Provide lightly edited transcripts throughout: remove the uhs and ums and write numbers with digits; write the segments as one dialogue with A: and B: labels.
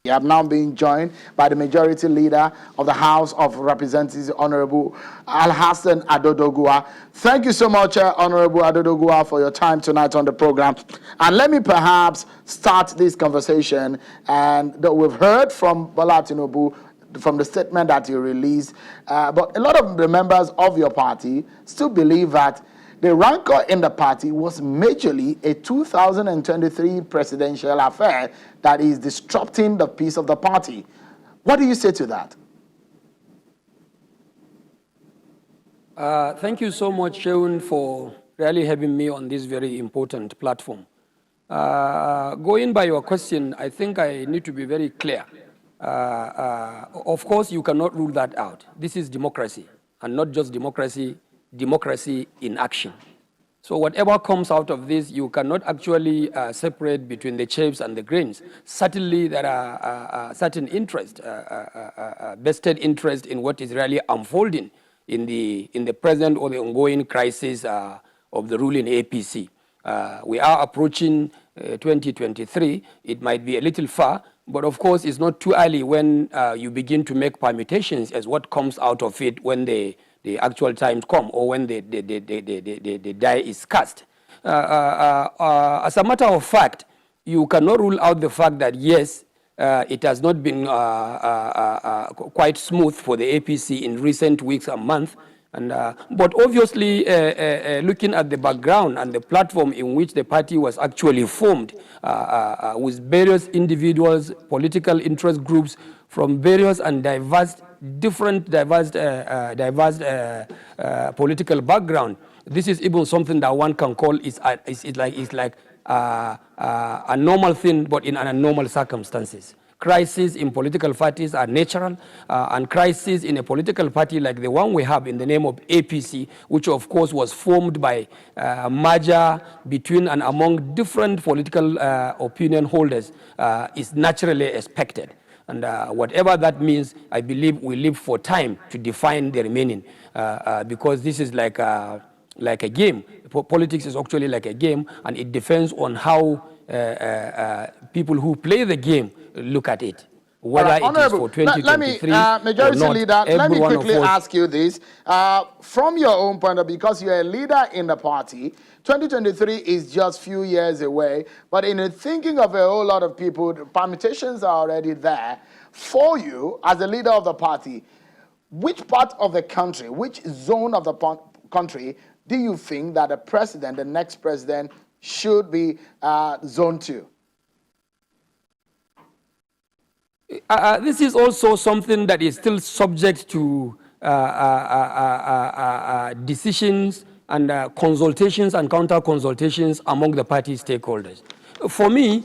A: You have now been joined by the majority leader of the House of Representatives, Honorable Alhassan Ado-Doguwa. Thank you so much, Honorable Ado-Doguwa, for your time tonight on the program. And let me perhaps start this conversation. And that we've heard from Bola Tinubu, from the statement that you released, but a lot of the members of your party still believe that the rancor in the party was majorly a 2023 presidential affair that is disrupting the peace of the party. What do you say to that?
B: Thank you so much, Sheun, for really having me on this very important platform. Going by your question, I think I need to be very clear. Of course, you cannot rule that out. This is democracy, and not just democracy, democracy in action. So whatever comes out of this, you cannot actually separate between the chaffs and the grains. Certainly, there are certain interest, vested interest in what is really unfolding in the present or the ongoing crisis of the ruling APC. We are approaching 2023. It might be a little far, but of course, it's not too early when you begin to make permutations as what comes out of it when the actual times come, or when the die is cast. As a matter of fact, you cannot rule out the fact that yes, it has not been quite smooth for the APC in recent weeks and months. But obviously, looking at the background and the platform in which the party was actually formed, with various individuals, political interest groups from various and diverse political background, this is even something that one can call is like a normal thing, but in abnormal circumstances. Crises in political parties are natural, and crises in a political party like the one we have in the name of APC, which of course was formed by a merger between and among different political opinion holders, is naturally expected. And whatever that means, I believe we live for time to define the remaining, because this is like a game. Politics is actually like a game, and it depends on how people who play the game look at it. Whether it is for 2023
A: Majority Leader, let me quickly ask you this. From your own point of view, because you're a leader in the party, 2023 is just few years away, but in the thinking of a whole lot of people, the permutations are already there. For you, as the leader of the party, which part of the country, which zone of the country do you think that the next president, should be zoned to?
B: This is also something that is still subject to decisions and consultations and counter-consultations among the party stakeholders. For me,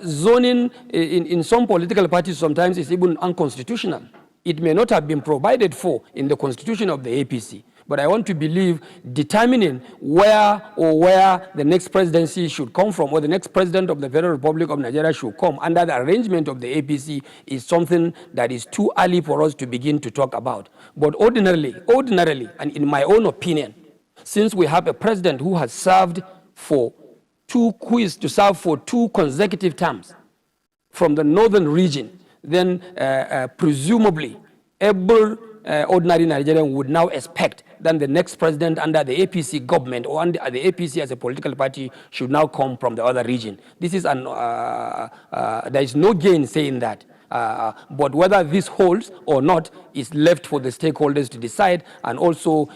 B: zoning in some political parties sometimes is even unconstitutional. It may not have been provided for in the constitution of the APC. But I want to believe determining where the next presidency should come from, or the next president of the Federal Republic of Nigeria should come under the arrangement of the APC, is something that is too early for us to begin to talk about. But ordinarily, and in my own opinion, since we have a president who has served for two consecutive terms from the northern region, then presumably every ordinary Nigerian would now expect that the next president under the APC government or under the APC as a political party should now come from the other region. This is there is no gain saying that. But whether this holds or not is left for the stakeholders to decide, and also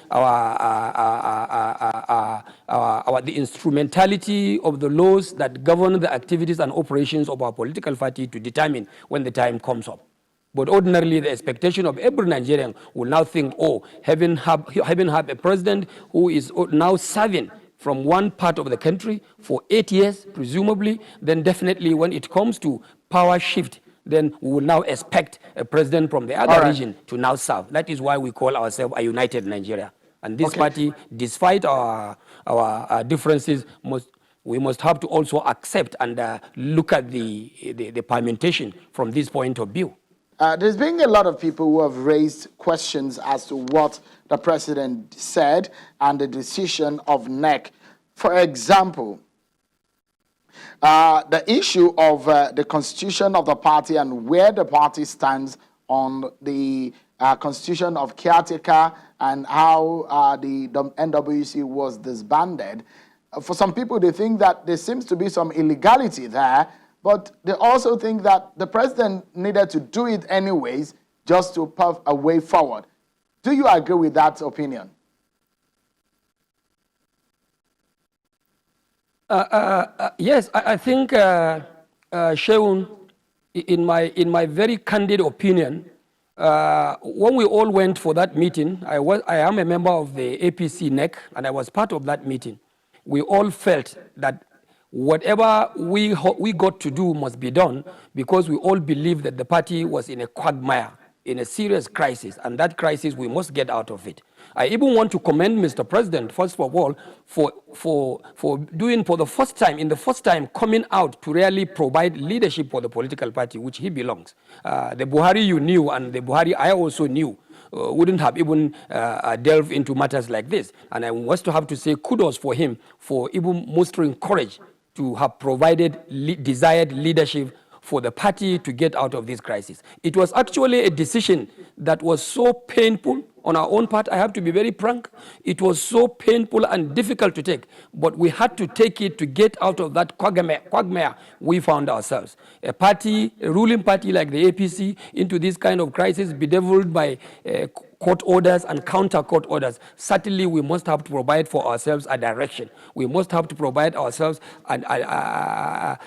B: the instrumentality of the laws that govern the activities and operations of our political party to determine when the time comes up. But ordinarily, the expectation of every Nigerian will now think, oh, having have a president who is now serving from one part of the country for 8 years, presumably, then definitely when it comes to power shift, then we will now expect a president from the other region to now serve. That is why we call ourselves a united Nigeria. And this party, despite our differences, we must have to also accept and look at the permutation from this point of view.
A: There's been a lot of people who have raised questions as to what the president said and the decision of NEC. For example, the issue of the constitution of the party and where the party stands on the constitution of caretaker and how the NWC was disbanded. For some people, they think that there seems to be some illegality there, but they also think that the president needed to do it anyways just to pave a way forward. Do you agree with that opinion?
B: Yes, I think, Sheun, in my very candid opinion, when we all went for that meeting, I am a member of the APC NEC, and I was part of that meeting. We all felt that whatever we got to do must be done, because we all believed that the party was in a quagmire, in a serious crisis, and that crisis, we must get out of it. I even want to commend Mr. President, first of all, for doing for the first time coming out to really provide leadership for the political party, which he belongs. The Buhari you knew and the Buhari I also knew wouldn't have even delved into matters like this. And I was to have to say kudos for him for even mustering courage to have provided desired leadership for the party to get out of this crisis. It was actually a decision that was so painful on our own part. I have to be very frank. It was so painful and difficult to take, but we had to take it to get out of that quagmire we found ourselves. A ruling party like the APC into this kind of crisis bedeviled by court orders and counter court orders. Certainly we must have to provide for ourselves a direction. We must have to provide ourselves a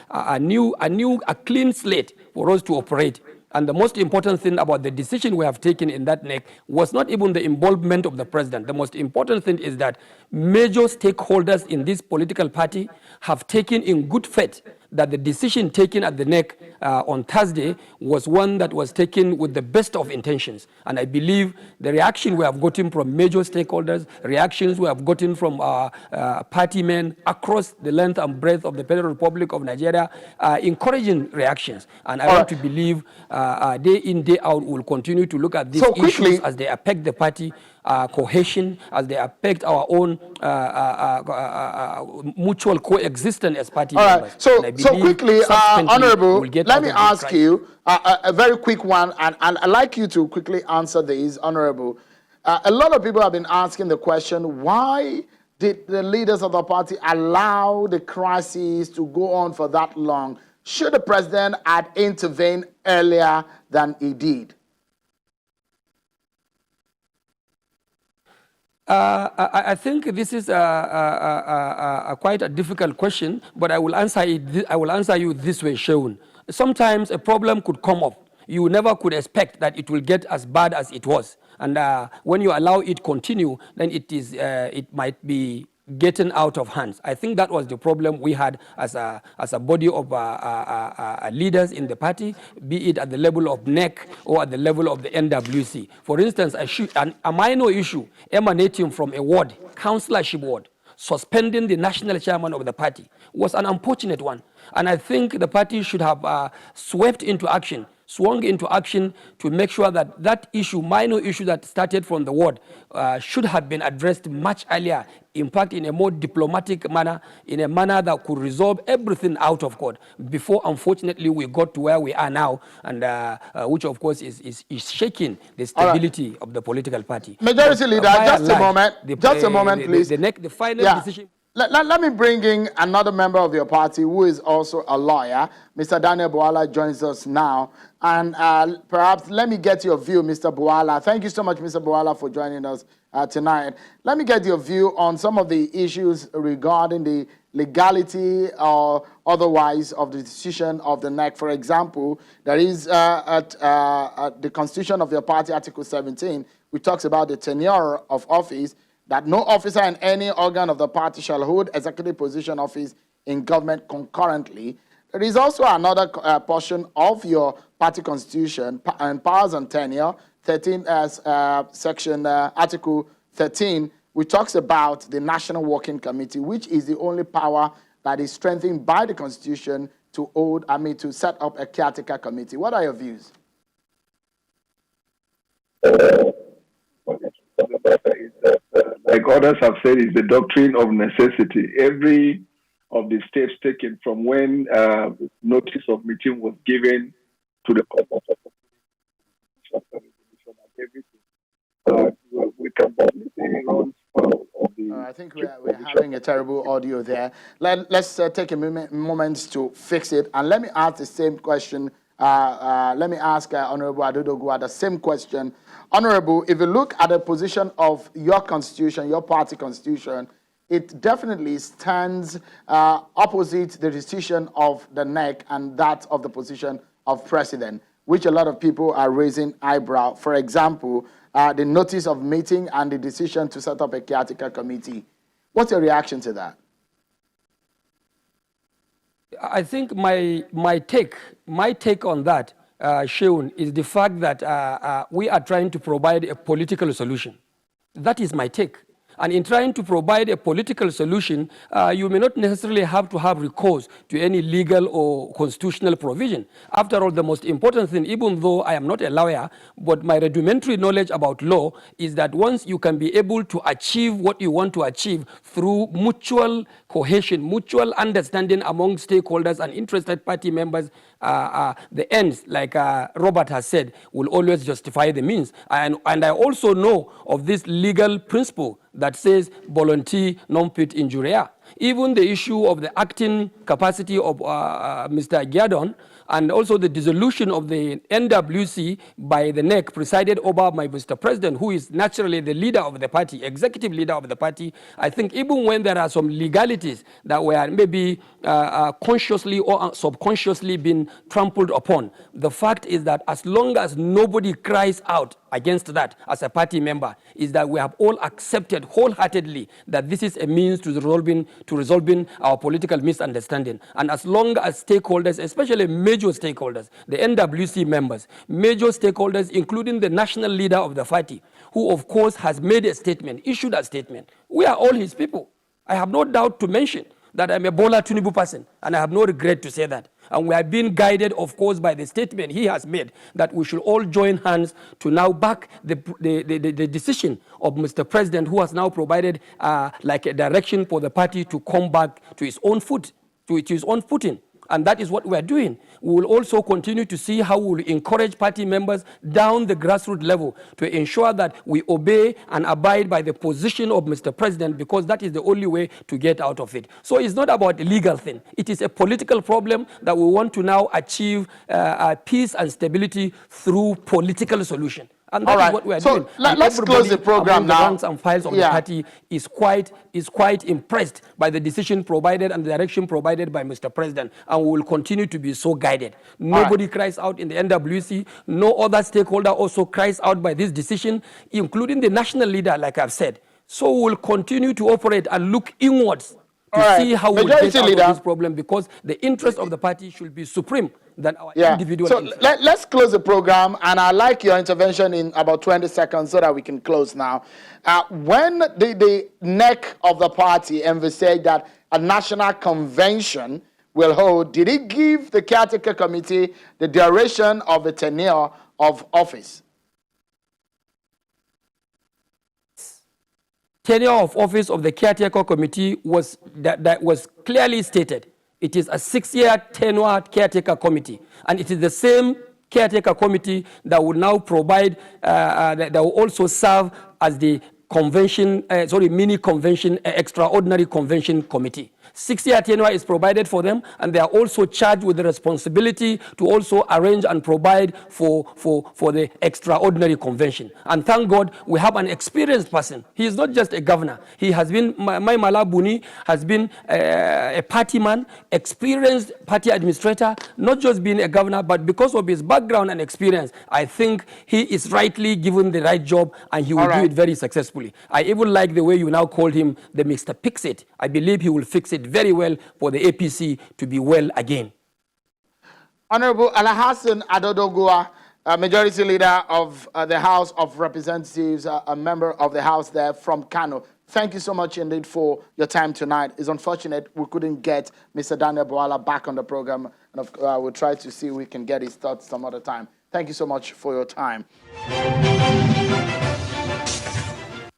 B: clean slate for us to operate. And the most important thing about the decision we have taken in that NEC was not even the involvement of the president. The most important thing is that major stakeholders in this political party have taken in good faith that the decision taken at the NEC on Thursday was one that was taken with the best of intentions. And I believe the reaction we have gotten from major stakeholders, reactions we have gotten from party men across the length and breadth of the Federal Republic of Nigeria are encouraging reactions. And I want to believe day in, day out, we'll continue to look at these issues as they affect the party cohesion, as they affect our own mutual coexistence as party members.
A: So quickly, Honorable, let me ask you a very quick one, and I'd like you to quickly answer these, Honorable. A lot of people have been asking the question, why did the leaders of the party allow the crisis to go on for that long? Should the president have intervened earlier than he did?
B: I think this is quite a difficult question, but I will answer you this way, Sheun. Sometimes a problem could come up. You never could expect that it will get as bad as it was, and when you allow it continue, then it might be getting out of hands. I think that was the problem we had as a body of leaders in the party, be it at the level of NEC or at the level of the NWC. For instance, a minor issue emanating from a ward, councillorship ward, suspending the national chairman of the party was an unfortunate one. And I think the party should have swung into action to make sure that that issue, minor issue that started from the ward, should have been addressed much earlier, in fact, in a more diplomatic manner, in a manner that could resolve everything out of court before, unfortunately, we got to where we are now, and which, of course, is shaking the stability of the political party.
A: Majority Leader, just a moment, please.
B: The final decision.
A: Let me bring in another member of your party who is also a lawyer. Mr. Daniel Buala joins us now. And perhaps let me get your view, Mr. Buala. Thank you so much, Mr. Buala, for joining us tonight. Let me get your view on some of the issues regarding the legality or otherwise of the decision of the NEC. For example, there is the constitution of your party, Article 17, which talks about the tenure of office, that no officer in any organ of the party shall hold executive position office in government concurrently. There is also another portion of your party constitution and powers and tenure, 13 section Article 13, which talks about the National Working Committee, which is the only power that is strengthened by the constitution to set up a caretaker committee. What are your views?
C: Like others have said, it's the doctrine of necessity. Every of the steps taken from when notice of meeting was given to the court of everything. We can definitely run of the.
A: I think we're having a terrible audio there. Let's take a moment to fix it. And let me ask the same question. Let me ask Honorable Ado-Doguwa the same question. Honorable, if you look at the position of your constitution, your party constitution, it definitely stands opposite the decision of the NEC and that of the position of president, which a lot of people are raising eyebrow. For example, the notice of meeting and the decision to set up a caretaker committee. What's your reaction to that?
B: I think my take on that, Sheun, is the fact that we are trying to provide a political solution. That is my take. And in trying to provide a political solution, you may not necessarily have to have recourse to any legal or constitutional provision. After all, the most important thing, even though I am not a lawyer, but my rudimentary knowledge about law is that once you can be able to achieve what you want to achieve through mutual cohesion, mutual understanding among stakeholders and interested party members, the ends, like Robert has said, will always justify the means. And I also know of this legal principle that says volunteer non fit injuria. Even the issue of the acting capacity of Mr. Giadon and also the dissolution of the NWC by the NEC presided over by Mr. President, who is naturally the leader of the party, executive leader of the party. I think even when there are some legalities that were maybe consciously or subconsciously being trampled upon, the fact is that as long as nobody cries out against that as a party member, is that we have all accepted wholeheartedly that this is a means to resolving our political misunderstanding. And as long as stakeholders, especially major stakeholders, the NWC members, major stakeholders, including the national leader of the party, who of course has made a statement, issued a statement, we are all his people. I have no doubt to mention that I'm a Bola Tinubu person, and I have no regret to say that. And we are being guided, of course, by the statement he has made that we should all join hands to now back the decision of Mr. President, who has now provided like a direction for the party to come back to its own footing. And that is what we are doing. We will also continue to see how we will encourage party members down the grassroots level to ensure that we obey and abide by the position of Mr. President, because that is the only way to get out of it. So it's not about a legal thing. It is a political problem that we want to now achieve peace and stability through political solution. And that is what we are doing.
A: Let's close the program now.
B: The ranks and files of the party is quite impressed by the decision provided and the direction provided by Mr. President, and we will continue to be so guided. Nobody cries out in the NWC. No other stakeholder also cries out by this decision, including the national leader, like I've said. So we will continue to operate and look inwards to see how we get out of this problem, because the interest of the party should be supreme than our individual interest.
A: So let's close the program, and I'd like your intervention in about 20 seconds so that we can close now. When the neck of the party envisaged that a national convention will hold, did it give the caretaker committee the duration of the tenure of office?
B: Tenure of office of the caretaker committee was that was clearly stated. It is a 6-year tenure caretaker committee, and it is the same caretaker committee that will now provide, that will also serve as the convention, mini convention, extraordinary convention committee. 6-year tenure is provided for them, and they are also charged with the responsibility to also arrange and provide for the extraordinary convention. And thank God we have an experienced person. He is not just a governor. He has been, Mai Malabuni has been a party man, experienced party administrator, not just being a governor, but because of his background and experience, I think he is rightly given the right job, and he will do it very successfully. I even like the way you now called him the Mr. Fix-It. I believe he will fix it very well for the APC to be well again.
A: Honorable Alhassan Ado-Doguwa, Majority Leader of the House of Representatives, a member of the House there from Kano. Thank you so much indeed for your time tonight. It's unfortunate we couldn't get Mr. Daniel Bwala back on the program, and we'll try to see if we can get his thoughts some other time. Thank you so much for your time.